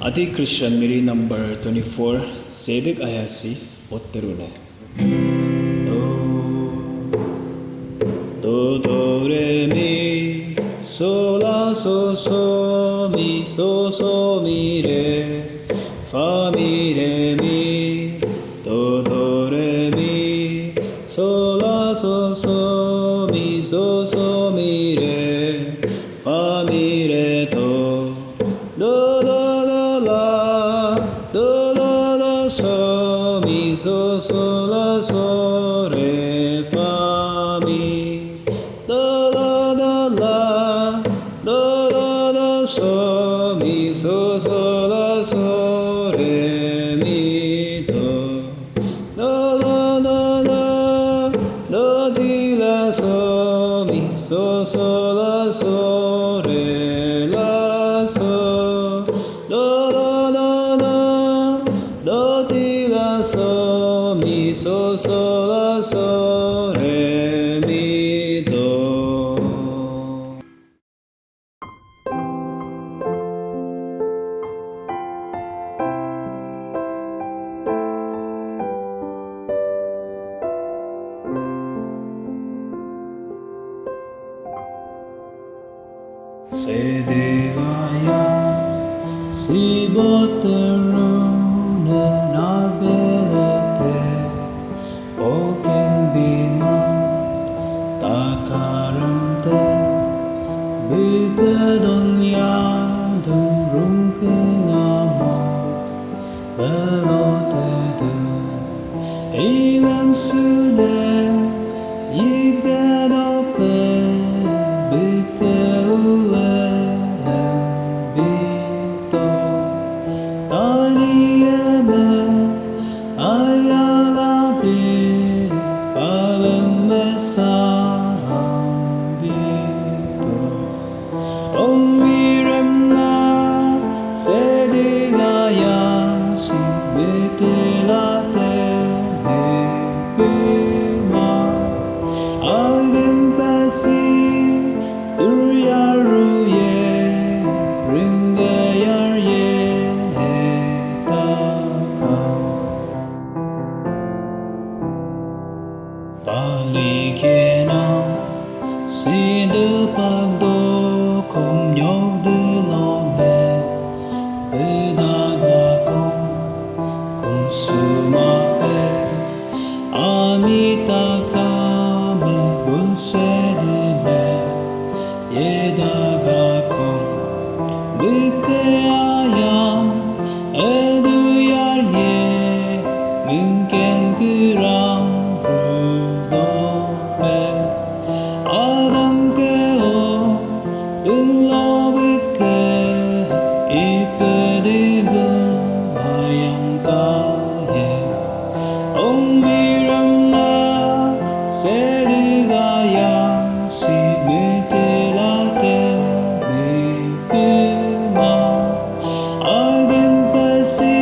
Adi Kristian Miri number 24, Shedik ayasi botterune. Do re mi so la so so mi re fa mi re mi do re mi so la so so mi re fa mi re do so mi so la so re fa mi la so mi so la so re mi do di la so mi so la so re la so do di la so mi so la so re mi do. Shedik ayang si botterune na belete o can be not takaramte bukadon ya durung kengamo belote du iman sude kendope si đưa bạc đô cùng nhau đưa lo nghề với đa gà công cùng sự mà bê amita kame bun se đi bê ye đa gà công bực ayang edu yar ye mình khen cứ răng Shedik ayang si metelate bipima agen pasi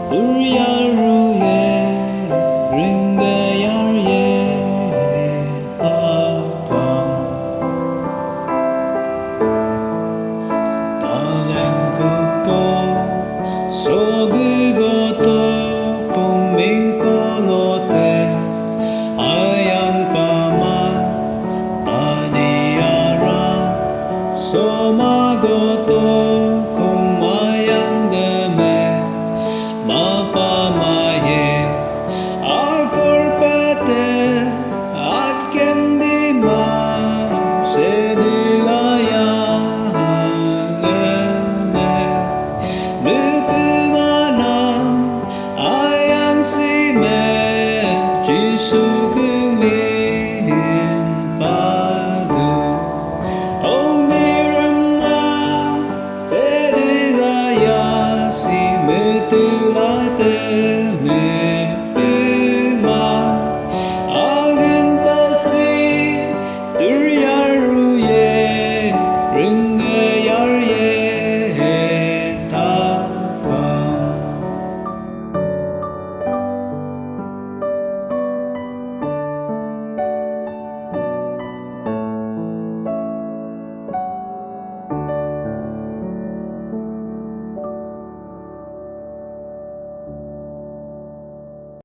duryaruye ringayarye takam taleng kepo so